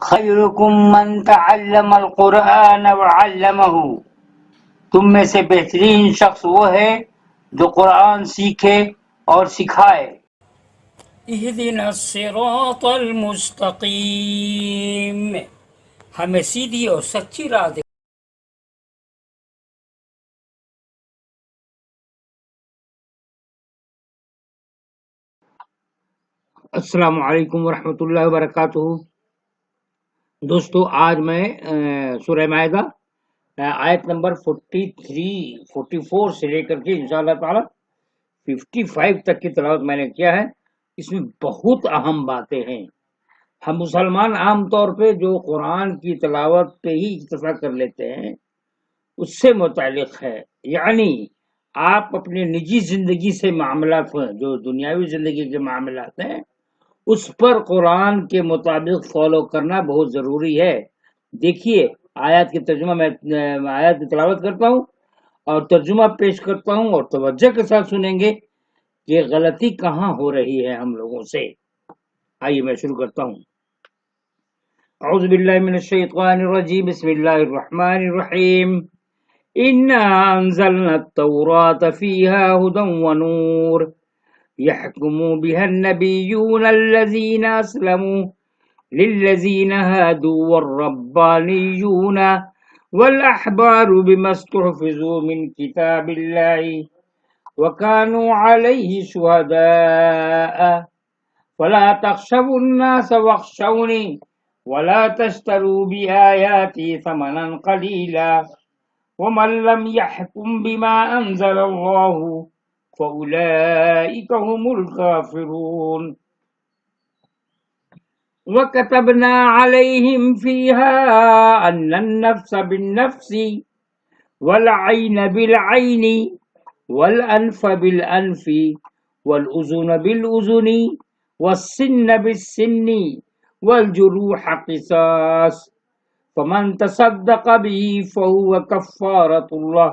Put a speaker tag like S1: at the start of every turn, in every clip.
S1: خیرکم من تعلم القرآن وعلمہ، تم میں سے بہترین شخص وہ ہے جو قرآن سیکھے اور سکھائے۔ اہدنا الصراط المستقیم، ہمیں سیدھی اور سچی راہ دے۔ السلام علیکم ورحمۃ اللہ وبرکاتہ۔ دوستو، آج میں سورہ مائدہ آیت نمبر 44 سے لے کر کے انشاءاللہ تعالی 55 تک کی تلاوت میں نے کیا ہے۔ اس میں بہت اہم باتیں ہیں۔ ہم مسلمان عام طور پہ جو قرآن کی تلاوت پہ ہی اکتفا کر لیتے ہیں، اس سے متعلق ہے، یعنی آپ اپنے نجی زندگی سے معاملات ہیں، جو دنیاوی زندگی کے معاملات ہیں، اس پر قرآن کے مطابق فالو کرنا بہت ضروری ہے۔ دیکھیے آیات کی ترجمہ، میں آیات کی تلاوت کرتا ہوں اور ترجمہ پیش کرتا ہوں، اور توجہ کے ساتھ سنیں گے کہ غلطی کہاں ہو رہی ہے ہم لوگوں سے۔ آئیے میں شروع کرتا ہوں۔ اعوذ باللہ من الشیطان الرجیم، بسم اللہ الرحمن الرحیم۔ انا انزلنا التوراة فیہا ھدی ونور يحكم بها النبيون الذين أسلموا للذين هادوا والربانيون والأحبار بما استحفظوا من كتاب الله وكانوا عليه شهداء فلا تخشوا الناس واخشوني ولا تشتروا بآياتي ثمنا قليلا ومن لم يحكم بما أنزل الله فأولئك هم الكافرون وكتبنا عليهم فيها أن النفس بالنفس والعين بالعين والأنف بالأنف والأذن بالأذن والسن بالسن والجروح قصاص فمن تصدق به فهو كفارة الله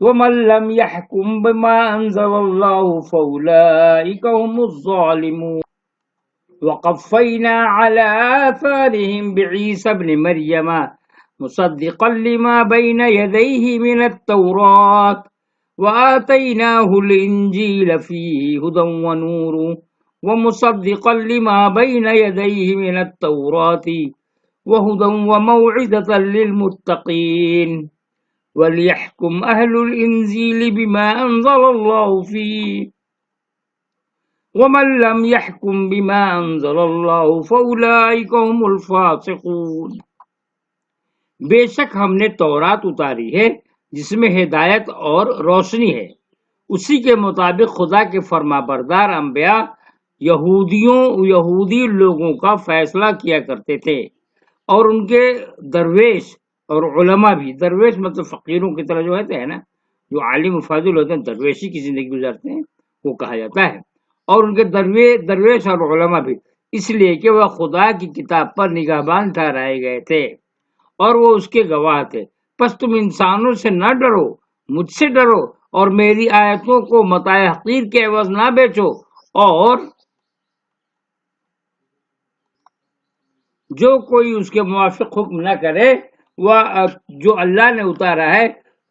S1: ومن لم يحكم بما أنزل الله فأولئك هم الظالمون وقفينا على آثارهم بعيسى ابن مريم مصدقا لما بين يديه من التوراة وآتيناه الإنجيل فيه هدى ونور ومصدقا لما بين يديه من التوراة وهدى وموعظة للمتقين وَلْيَحْكُمْ أَهْلُ الْإِنْجِيلِ بِمَا أَنزَلَ اللَّهُ فِيهِ وَمَنْ لَمْ يَحْكُمْ بِمَا أَنزَلَ اللَّهُ فَأُولَئِكَ هُمُ الْفَاسِقُونَ۔ بے شک ہم نے تورات اتاری ہے جس میں ہدایت اور روشنی ہے، اسی کے مطابق خدا کے فرما بردار انبیاء یہودی لوگوں کا فیصلہ کیا کرتے تھے، اور ان کے درویش اور علماء بھی، درویش مطلب فقیروں کی طرح جو ہوتے ہیں نا، جو عالم و فاضل ہوتے ہیں، درویشی کی زندگی گزارتے ہیں، وہ کہا جاتا ہے، اور ان کے درویش اور علماء بھی، اس لیے کہ وہ خدا کی کتاب پر نگہبان ٹھہرائے گئے تھے اور وہ اس کے گواہ تھے۔ پس تم انسانوں سے نہ ڈرو، مجھ سے ڈرو، اور میری آیتوں کو متاع حقیر کے عوض نہ بیچو، اور جو کوئی اس کے موافق حکم نہ کرے وہ جو اللہ نے اتارا ہے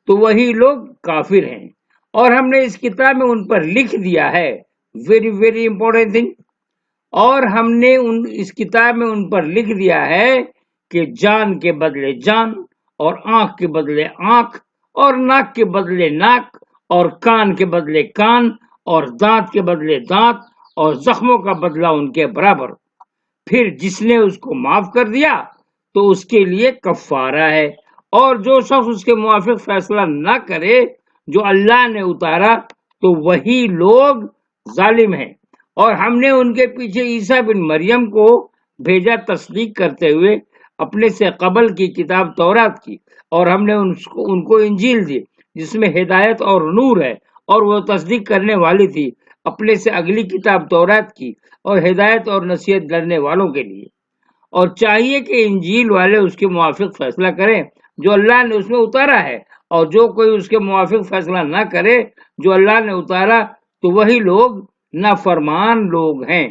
S1: تو وہی لوگ کافر ہیں، اور ہم نے اس کتاب میں ان پر لکھ دیا ہے، ویری ویری امپورٹنٹ تھنگ، اور ہم نے اس کتاب میں ان پر لکھ دیا ہے کہ جان کے بدلے جان، اور آنکھ کے بدلے آنکھ، اور ناک کے بدلے ناک، اور کان کے بدلے کان، اور دانت کے بدلے دانت، اور زخموں کا بدلہ ان کے برابر۔ پھر جس نے اس کو معاف کر دیا تو اس کے لیے کفارہ ہے، اور جو شخص اس کے موافق فیصلہ نہ کرے جو اللہ نے اتارا تو وہی لوگ ظالم ہیں۔ اور ہم نے ان کے پیچھے عیسیٰ بن مریم کو بھیجا تصدیق کرتے ہوئے اپنے سے قبل کی کتاب تورات کی، اور ہم نے ان کو انجیل دی جس میں ہدایت اور نور ہے، اور وہ تصدیق کرنے والی تھی اپنے سے اگلی کتاب تورات کی، اور ہدایت اور نصیحت ڈرنے والوں کے لیے۔ اور چاہیے کہ انجیل والے اس کے موافق فیصلہ کریں جو اللہ نے اس میں اتارا ہے، اور جو کوئی اس کے موافق فیصلہ نہ کرے جو اللہ نے اتارا تو وہی لوگ نافرمان لوگ ہیں۔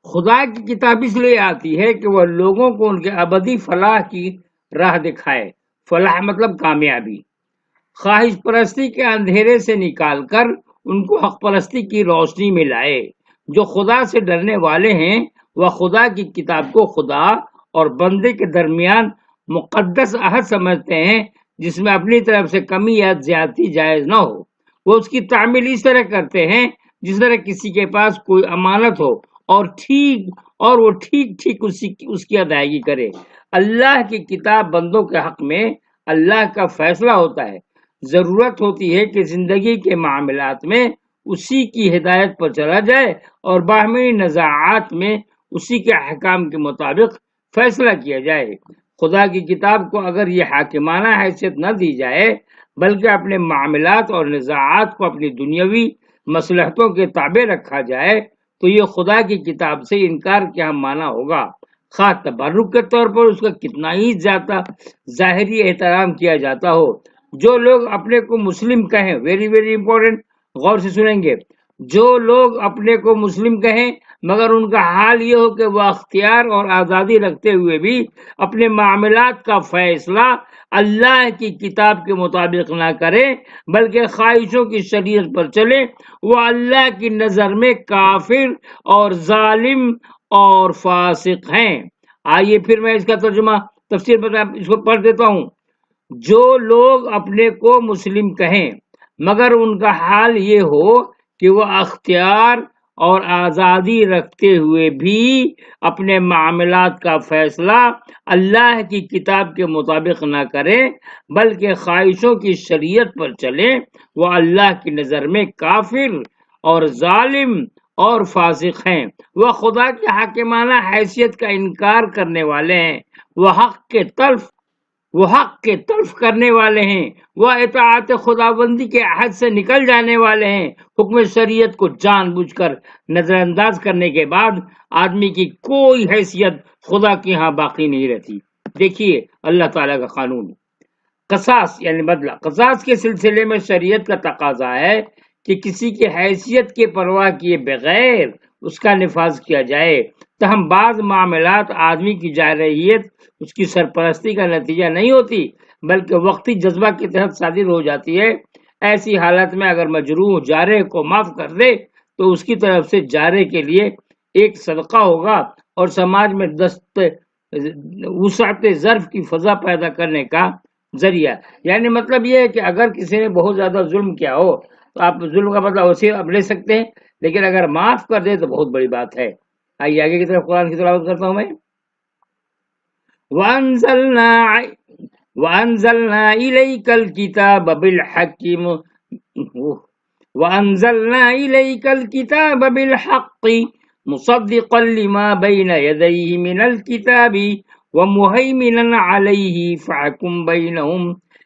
S1: خدا کی کتاب اس لیے آتی ہے کہ وہ لوگوں کو ان کے ابدی فلاح کی راہ دکھائے. فلاح مطلب کامیابی. خواہش پرستی کے اندھیرے سے نکال کر ان کو حق پرستی کی روشنی میں لائے. جو خدا سے ڈرنے والے ہیں وہ خدا کی کتاب کو خدا اور بندے کے درمیان مقدس عہد سمجھتے ہیں جس میں اپنی طرف سے کمی یا زیادتی جائز نہ ہو. وہ اس کی تعمیل اس طرح کرتے ہیں جس طرح کسی کے پاس کوئی امانت ہو اور وہ ٹھیک اس کی ادائیگی کرے. اللہ کی کتاب بندوں کے حق میں اللہ کا فیصلہ ہوتا ہے. ضرورت ہوتی ہے کہ زندگی کے معاملات میں اسی کی ہدایت پر چلا جائے اور باہمی نزاعات میں اسی کے احکام کے مطابق فیصلہ کیا جائے. خدا کی کتاب کو اگر یہ حاکمانہ حیثیت نہ دی جائے بلکہ اپنے معاملات اور نزاعات کو اپنی دنیاوی مصلحتوں کے تابع رکھا جائے تو یہ خدا کی کتاب سے انکار کیا مانا ہوگا. خواہ تبرک کے طور پر اس کا کتنا ہی زیادہ ظاہری احترام کیا جاتا ہو. جو لوگ اپنے کو مسلم کہیں، ویری ویری امپورٹنٹ، غور سے سنیں گے، جو لوگ اپنے کو مسلم کہیں مگر ان کا حال یہ ہو کہ وہ اختیار اور آزادی رکھتے ہوئے بھی اپنے معاملات کا فیصلہ اللہ کی کتاب کے مطابق نہ کرے بلکہ خواہشوں کی شریعت پر چلے، وہ اللہ کی نظر میں کافر اور ظالم اور فاسق ہیں. آئیے پھر میں اس کا ترجمہ تفسیر اس کو پڑھ دیتا ہوں. جو لوگ اپنے کو مسلم کہیں مگر ان کا حال یہ ہو کہ وہ اختیار اور آزادی رکھتے ہوئے بھی اپنے معاملات کا فیصلہ اللہ کی کتاب کے مطابق نہ کرے بلکہ خواہشوں کی شریعت پر چلے، وہ اللہ کی نظر میں کافر اور ظالم اور فاسق ہیں. وہ خدا کی حاکمانہ حیثیت کا انکار کرنے والے ہیں، وہ حق کے تلف کرنے والے ہیں، وہ اطاعت خداوندی کے عہد سے نکل جانے والے ہیں. حکم شریعت کو جان بوجھ کر نظر انداز کرنے کے بعد آدمی کی کوئی حیثیت خدا کے ہاں باقی نہیں رہتی. دیکھیے اللہ تعالیٰ کا قانون قصاص یعنی بدلہ. قصاص کے سلسلے میں شریعت کا تقاضا ہے کہ کسی کی حیثیت کے پرواہ کیے بغیر اس کا نفاذ کیا جائے. تاہم بعض معاملات آدمی کی جارحیت اس کی سرپرستی کا نتیجہ نہیں ہوتی بلکہ وقتی جذبہ کے تحت صادر ہو جاتی ہے. ایسی حالت میں اگر مجروح جارح کو معاف کر دے تو اس کی طرف سے جارح کے لیے ایک صدقہ ہوگا اور سماج میں وسعت ظرف کی فضا پیدا کرنے کا ذریعہ. یعنی مطلب یہ ہے کہ اگر کسی نے بہت زیادہ ظلم کیا ہو تو آپ ظلم کا بدلہ اسے اب لے سکتے ہیں، لیکن اگر معاف کر دے تو بہت بڑی بات ہے. آئیے آگے کی طرف قرآن کی تلاوت کرتا ہوں میں. وَأَنزَلْنَا إِلَيْكَ الْكِتَابَ بِالْحَقِّ مُصَدِّقًا لِمَا بَيْنَ يَدَيْهِ مِنَ الْكِتَابِ وَمُهَيْمِنًا عَلَيْهِ فَاحْكُم بَيْنَهُم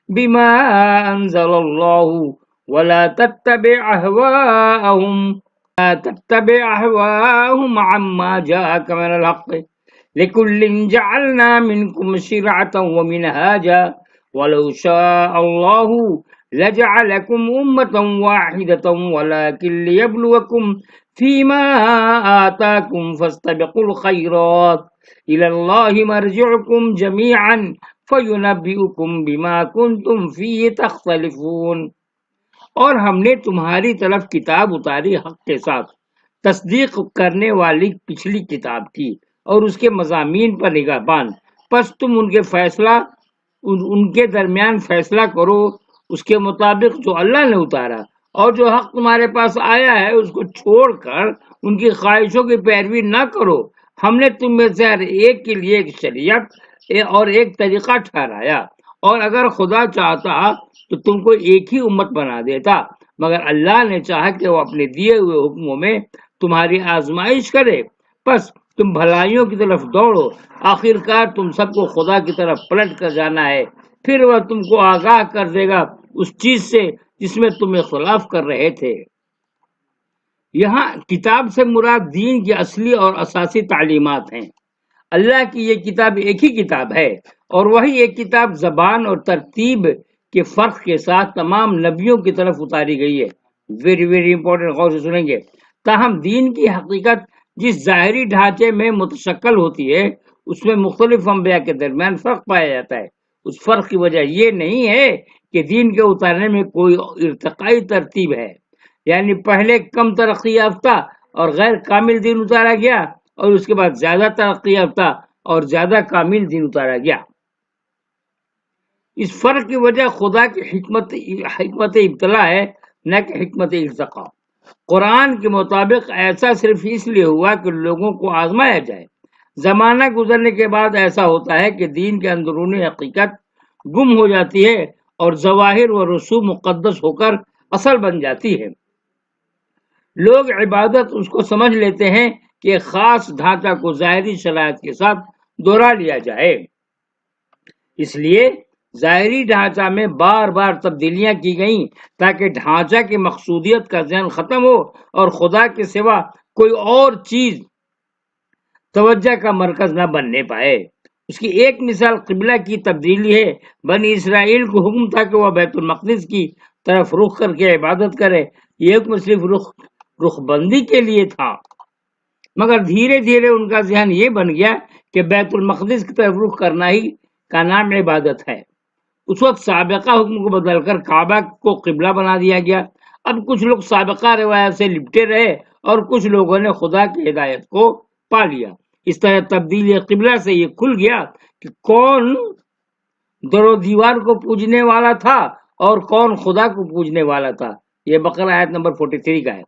S1: بِمَا أَنزَلَ اللَّهُ وَلَا تَتَّبِعْ أَهْوَاءَهُمْ عَمَّا جَاءَكَ مِنَ الْحَقِّ لِكُلٍّ جَعَلْنَا مِنكُمْ شِرْعَةً وَمِنْهَاجًا وَلَوْ شَاءَ اللَّهُ لَجَعَلَكُمْ أُمَّةً وَاحِدَةً وَلَكِنْ لِيَبْلُوَكُمْ فِيمَا آتَاكُمْ فَاسْتَبِقُوا الْخَيْرَاتِ إِلَى اللَّهِ مَرْجِعُكُمْ جَمِيعًا فَيُنَبِّئُكُمْ بِمَا كُنْتُمْ فِيهِ تَخْتَلِفُونَ. اور ہم نے تمہاری طرف کتاب اتاری حق کے ساتھ، تصدیق کرنے والی پچھلی کتاب کی اور اس کے مضامین پر نگہبان. پس تم ان کے درمیان فیصلہ کرو اس کے مطابق جو اللہ نے اتارا، اور جو حق تمہارے پاس آیا ہے اس کو چھوڑ کر ان کی خواہشوں کی پیروی نہ کرو. ہم نے تم میں سے ہر ایک کے لیے ایک شریعت اور ایک طریقہ ٹھہرایا، اور اگر خدا چاہتا تو تم کو ایک ہی امت بنا دیتا، مگر اللہ نے چاہا کہ وہ اپنے دیے ہوئے حکموں میں تمہاری آزمائش کرے. پس تم بھلائیوں کی طرف دوڑو، آخر کار تم سب کو خدا کی طرف پلٹ کر جانا ہے، پھر وہ تم کو آگاہ کر دے گا اس چیز سے جس میں تم اختلاف کر رہے تھے. یہاں کتاب سے مراد دین کی اصلی اور اساسی تعلیمات ہیں. اللہ کی یہ کتاب ایک ہی کتاب ہے اور وہی ایک کتاب زبان اور ترتیب کے فرق کے ساتھ تمام نبیوں کی طرف اتاری گئی ہے. ویری ویری امپورٹنٹ، غور سے سنیں گے. تاہم دین کی حقیقت جس ظاہری ڈھانچے میں متشکل ہوتی ہے اس میں مختلف انبیاء کے درمیان فرق پایا جاتا ہے۔ اس فرق کی وجہ یہ نہیں ہے کہ دین کے اتارنے میں کوئی ارتقائی ترتیب ہے، یعنی پہلے کم ترقی یافتہ اور غیر کامل دین اتارا گیا اور اس کے بعد زیادہ ترقی یافتہ اور زیادہ کامل دین اتارا گیا۔ اس فرق کی وجہ خدا کی حکمت ابتلا ہے، نہ کہ حکمت ارتقا۔ قرآن کے مطابق ایسا صرف اس لیے ہوا کہ لوگوں کو آزمایا جائے۔ زمانہ گزرنے کے بعد ایسا ہوتا ہے کہ دین کے اندرونی حقیقت گم ہو جاتی ہے اور ظواہر و رسوم مقدس ہو کر اصل بن جاتی ہے۔ لوگ عبادت اس کو سمجھ لیتے ہیں کہ ایک خاص ڈھانچہ کو ظاہری شرائط کے ساتھ دوہرا لیا جائے۔ اس لیے ظاہری ڈھانچہ میں بار بار تبدیلیاں کی گئیں تاکہ ڈھانچہ کی مقصودیت کا ذہن ختم ہو اور خدا کے سوا کوئی اور چیز توجہ کا مرکز نہ بننے پائے۔ اس کی ایک مثال قبلہ کی تبدیلی ہے۔ بنی اسرائیل کو حکم تھا کہ وہ بیت المقدس کی طرف رخ کر کے عبادت کرے۔ یہ حکم صرف رخ بندی کے لیے تھا، مگر دھیرے دھیرے ان کا ذہن یہ بن گیا کہ بیت المقدس کی طرف رخ کرنا ہی کا نام عبادت ہے۔ اس وقت سابقہ حکم کو بدل کر کعبہ کو قبلہ بنا دیا گیا۔ اب کچھ لوگ سابقہ روایت سے لپٹے رہے اور کچھ لوگوں نے خدا کی ہدایت کو پا لیا۔ اس طرح تبدیلی قبلہ سے یہ کھل گیا کہ کون در و دیوار کو پوجنے والا تھا اور کون خدا کو پوجنے والا تھا۔ یہ بقرہ آیت نمبر 43 کا ہے۔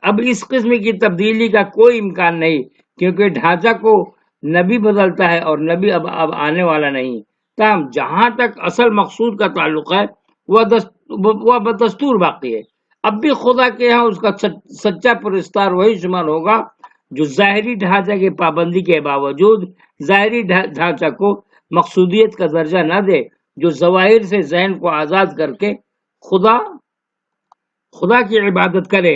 S1: اب اس قسم کی تبدیلی کا کوئی امکان نہیں، کیونکہ ڈھانچہ کو نبی بدلتا ہے اور نبی اب آنے والا نہیں۔ تاہم جہاں تک اصل مقصود کا تعلق ہے وہ بدستور باقی ہے۔ اب بھی خدا کے ہاں اس کا سچا پرستار وہی شمار ہوگا جو ظاہری ڈھانچہ کی پابندی کے باوجود ظاہری ڈھانچہ کو مقصودیت کا درجہ نہ دے، جو ظواہر سے ذہن کو آزاد کر کے خدا کی عبادت کرے۔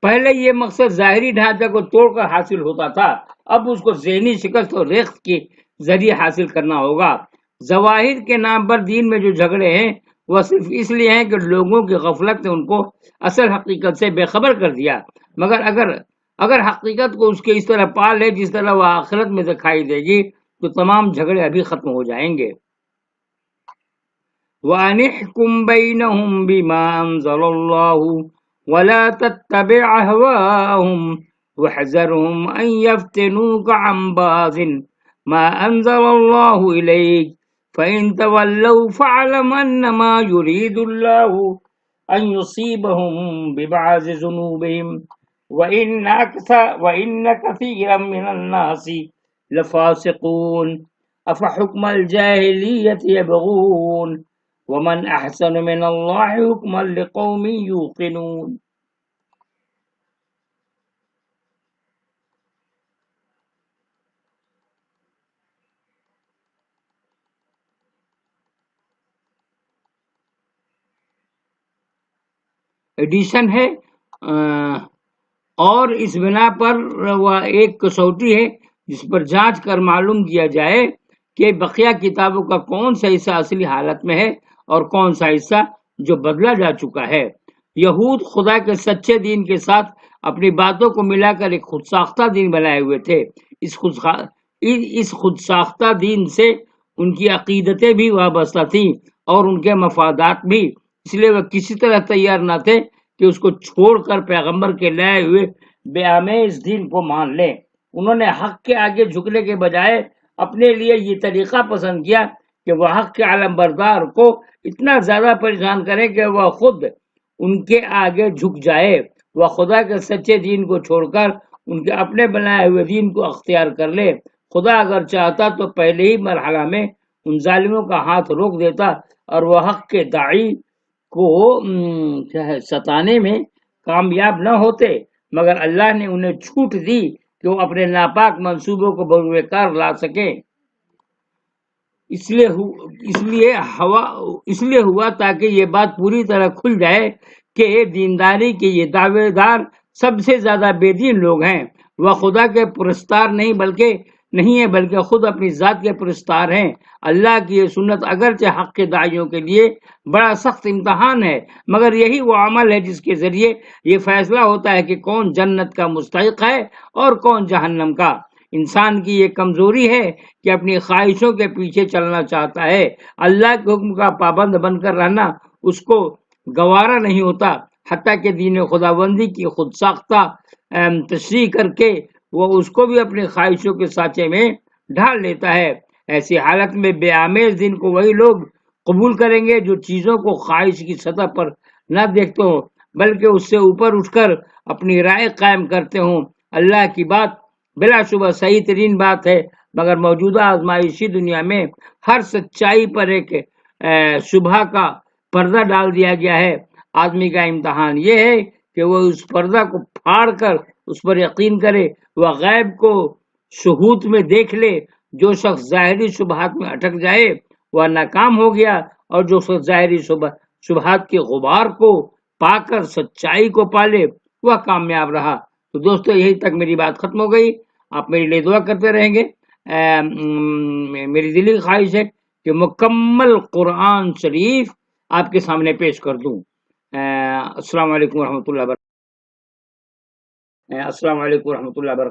S1: پہلے یہ مقصد ظاہری ڈھانچہ کو توڑ کر حاصل ہوتا تھا، اب اس کو ذہنی شکست اور ریخت کے ذریعے حاصل کرنا ہوگا۔ ظواہر کے نام پر دین میں جو جھگڑے ہیں وہ صرف اس لیے ہیں کہ لوگوں کی غفلت نے ان کو اصل حقیقت سے بے خبر کر دیا، مگر اگر حقیقت کو اس کے اس طرح پا لے جس طرح وہ آخرت میں دکھائی دے گی تو تمام جھگڑے ابھی ختم ہو جائیں گے۔ وَأَنِحْكُمْ بَيْنَهُمْ بِمَا أَنزَلَ اللَّهُ وَلَا تَتَّبِعْ أَهْوَاءَهُمْ وَاحْذَرْهُمْ أَن يَفْتِنُوكَ عَن بَعْضِ مَا أَنزَلَ اللَّهُ إِلَيْكَ فَإِن تَوَلَّوْا فَاعْلَمْ أَنَّمَا يُرِيدُ اللَّهُ أَن يُصِيبَهُم بِبَعْضِ ذُنُوبِهِمْ وَإِنَّ كَثِيرًا مِّنَ النَّاسِ لَفَاسِقُونَ أَفَحُكْمَ الْجَاهِلِيَّةِ يَبْغُونَ وَمَنْ أَحْسَنُ مِنَ اللَّهِ حُكْمًا لِقَوْمٍ يُوقِنُونَ۔ ایڈیشن ہے اور اس بنا پر وہ ایک کسوٹی ہے جس پر جانچ کر معلوم کیا جائے کہ بقیہ کتابوں کا کون سا حصہ اصلی حالت میں ہے اور کون سا حصہ جو بدلا جا چکا ہے۔ یہود خدا کے سچے دین کے ساتھ اپنی باتوں کو ملا کر ایک خود ساختہ دین بنائے ہوئے تھے۔ اس خود ساختہ دین سے ان کی عقیدتیں بھی وابستہ تھیں اور ان کے مفادات بھی، اس لیے وہ کسی طرح تیار نہ تھے کہ اس کو چھوڑ کر پیغمبر کے لائے ہوئے بے آمیز دین کو مان لیں۔ انہوں نے حق کے آگے جھکنے کے بجائے اپنے لیے یہ طریقہ پسند کیا کہ وہ حق کے علم بردار کو اتنا زیادہ پریشان کریں کہ وہ خود ان کے آگے جھک جائے۔ وہ خدا کے سچے دین کو چھوڑ کر ان کے اپنے بنائے ہوئے دین کو اختیار کر لے۔ خدا اگر چاہتا تو پہلے ہی مرحلہ میں ان ظالموں کا ہاتھ روک دیتا اور وہ حق کے داعی کو ستانے میں کامیاب نہ ہوتے، مگر اللہ نے انہیں چھوٹ دی کہ وہ اپنے ناپاک منصوبوں کو بروئے کار لا سکیں۔ اس لیے ہوا تاکہ یہ بات پوری طرح کھل جائے کہ دینداری کے یہ دعوے دار سب سے زیادہ بے دین لوگ ہیں۔ وہ خدا کے پرستار نہیں بلکہ نہیں ہے بلکہ خود اپنی ذات کے پرستار ہیں۔ اللہ کی یہ سنت اگرچہ حق کے داعیوں کے لیے بڑا سخت امتحان ہے، مگر یہی وہ عمل ہے جس کے ذریعے یہ فیصلہ ہوتا ہے کہ کون جنت کا مستحق ہے اور کون جہنم کا۔ انسان کی یہ کمزوری ہے کہ اپنی خواہشوں کے پیچھے چلنا چاہتا ہے، اللہ کے حکم کا پابند بن کر رہنا اس کو گوارا نہیں ہوتا، حتیٰ کہ دین خداوندی کی خود ساختہ تشریح کر کے وہ اس کو بھی اپنے خواہشوں کے سانچے میں ڈھال لیتا ہے۔ ایسی حالت میں بے آمیز دین کو وہی لوگ قبول کریں گے جو چیزوں کو خواہش کی سطح پر نہ دیکھتے ہوں بلکہ اس سے اوپر اٹھ کر اپنی رائے قائم کرتے ہوں۔ اللہ کی بات بلا شبہ صحیح ترین بات ہے، مگر موجودہ آزمائشی دنیا میں ہر سچائی پر ایک شبہ کا پردہ ڈال دیا گیا ہے۔ آدمی کا امتحان یہ ہے کہ وہ اس پردہ کو پھاڑ کر اس پر یقین کرے، وہ غیب کو شہود میں دیکھ لے۔ جو شخص ظاہری شبہات میں اٹک جائے وہ ناکام ہو گیا، اور جو شخص ظاہری شبہات کے غبار کو پا کر سچائی کو پالے وہ کامیاب رہا۔ تو دوستو یہی تک میری بات ختم ہو گئی۔ آپ میرے لیے دعا کرتے رہیں گے۔ میری دلی خواہش ہے کہ مکمل قرآن شریف آپ کے سامنے پیش کر دوں۔ السلام علیکم ورحمۃ اللہ وبرکاتہ۔ السلام علیکم ورحمۃ اللہ وبرکاتہ۔